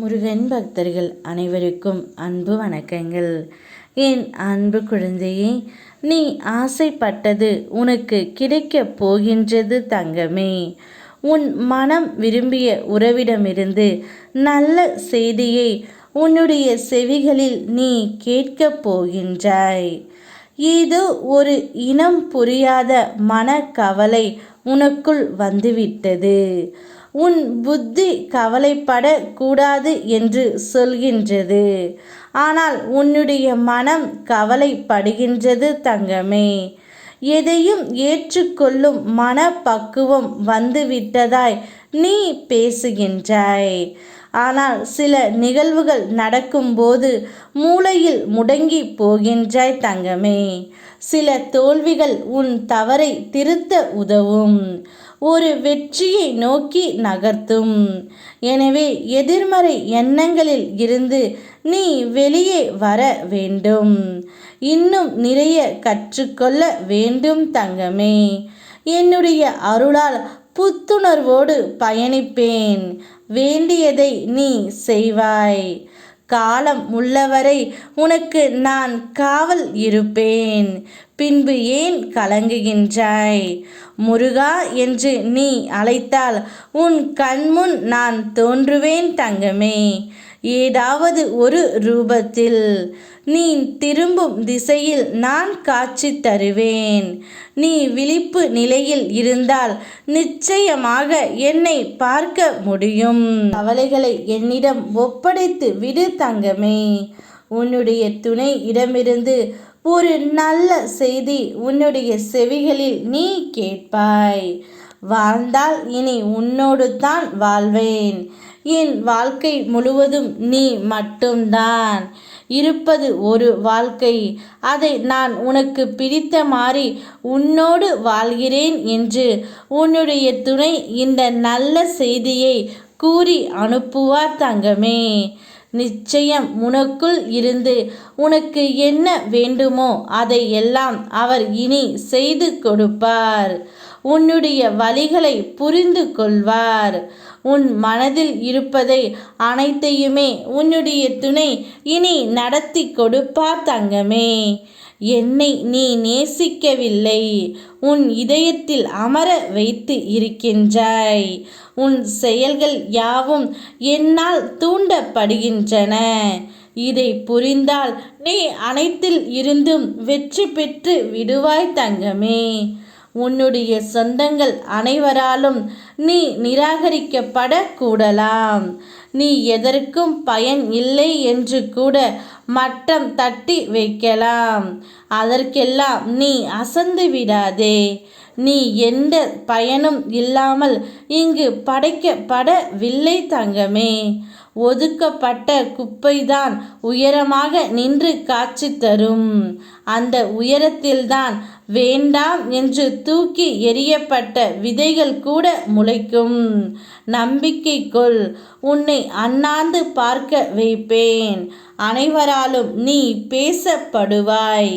முருகன் பக்தர்கள் அனைவருக்கும் அன்பு வணக்கங்கள். என் அன்பு குழந்தையே, நீ ஆசைப்பட்டது உனக்கு கிடைக்கப் போகின்றது தங்கமே. உன் மனம் விரும்பிய உறவிடமிருந்து நல்ல செய்தியை உன்னுடைய செவிகளில் நீ கேட்கப் போகின்றாய். ஏதோ ஒரு இனம் புரியாத மனக்கவலை உனக்குள் வந்துவிட்டது. உன் புத்தி கவலைப்படக்கூடாது என்று சொல்கின்றது. ஆனால் உன்னுடைய மனம் கவலைப்படுகின்றது தங்கமே. எதையும் ஏற்றுக்கொள்ளும் மனப்பக்குவம் வந்துவிட்டதாய் நீ பேசுகின்றாய். ஆனால் சில நிகழ்வுகள் நடக்கும்போது மூளையில் முடங்கி போகின்றாய் தங்கமே. சில தோல்விகள் உன் தவறை திருத்த உதவும், ஒரு வெற்றியை நோக்கி நகர்த்தும். எனவே எதிர்மறை எண்ணங்களில் இருந்து நீ வெளியே வர வேண்டும். இன்னும் நிறைய கற்றுக்கொள்ள வேண்டும் தங்கமே. என்னுடைய அருளால் புத்துணர்வோடு பயணிப்பேன். வேண்டியதை நீ செய்வாய். காலம் உள்ளவரை உனக்கு நான் காவல் இருப்பேன். பின்பு ஏன் கலங்குகின்றாய்? முருகா என்று நீ அழைத்தால் உன் கண்முன் நான் தோன்றுவேன் தங்கமே. ஏதாவது ஒரு ரூபத்தில் நீ திரும்பும் திசையில் நான் காட்சி தருவேன். நீ விழிப்பு நிலையில் இருந்தால் நிச்சயமாக என்னை பார்க்க முடியும். கவலைகளை என்னிடம் ஒப்படைத்து விடு தங்கமே. உன்னுடைய துணை இடமிருந்து ஒரு நல்ல செய்தி உன்னுடைய செவிகளில் நீ கேட்பாய். வாழ்ந்தால் இனி உன்னோடு தான் வாழ்வேன். என் வாழ்க்கை முழுவதும் நீ மட்டும்தான். இருப்பது ஒரு வாழ்க்கை. அதை நான் உனக்கு பிடித்த மாதிரி உன்னோடு வாழ்கிறேன் என்று உன்னுடைய துணை இந்த நல்ல செய்தியை கூறி அனுப்புவார் தங்கமே. நிச்சயம் உனக்குள் இருந்து உனக்கு என்ன வேண்டுமோ அதை எல்லாம் அவர் இனி செய்து கொடுப்பார். உன்னுடைய வழிகளை புரிந்து கொள்வார். உன் மனதில் இருப்பதை அனைத்தையுமே உன்னுடைய துணை இனி நடத்தி கொடுப்பார் தங்கமே. என்னை நீ நேசிக்கவில்லை, உன் இதயத்தில் அமர வைத்து இருக்கின்றாய். உன் செயல்கள் யாவும் என்னால் தூண்டப்படுகின்றன. இதை புரிந்தால் நீ அனைத்தில் இருந்தும் வெற்றி பெற்று விடுவாய் தங்கமே. உன்னுடைய சொந்தங்கள் அனைவராலும் நீ நிராகரிக்கப்படக்கூடலாம். நீ எதற்கும் பயன் இல்லை என்று கூட மட்டம் தட்டி வைக்கலாம். அதற்கெல்லாம் நீ அசந்து விடாதே. நீ எந்த பயனும் இல்லாமல் இங்கு படைக்கப்படவில்லை தங்கமே. ஒதுக்கப்பட்ட குப்பைதான் உயரமாக நின்று காட்சி தரும். அந்த உயரத்தில்தான் வேண்டாம் என்று தூக்கி எறியப்பட்ட விதைகள் கூட முளைக்கும். நம்பிக்கை கொள். உன்னை அண்ணாந்து பார்க்க வைப்பேன். அனைவராலும் நீ பேசப்படுவாய்.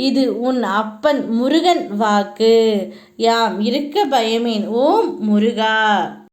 இது உன் அப்பன் முருகன் வாக்கு. யாம் இருக்க பயமேன். ஓம் முருகா.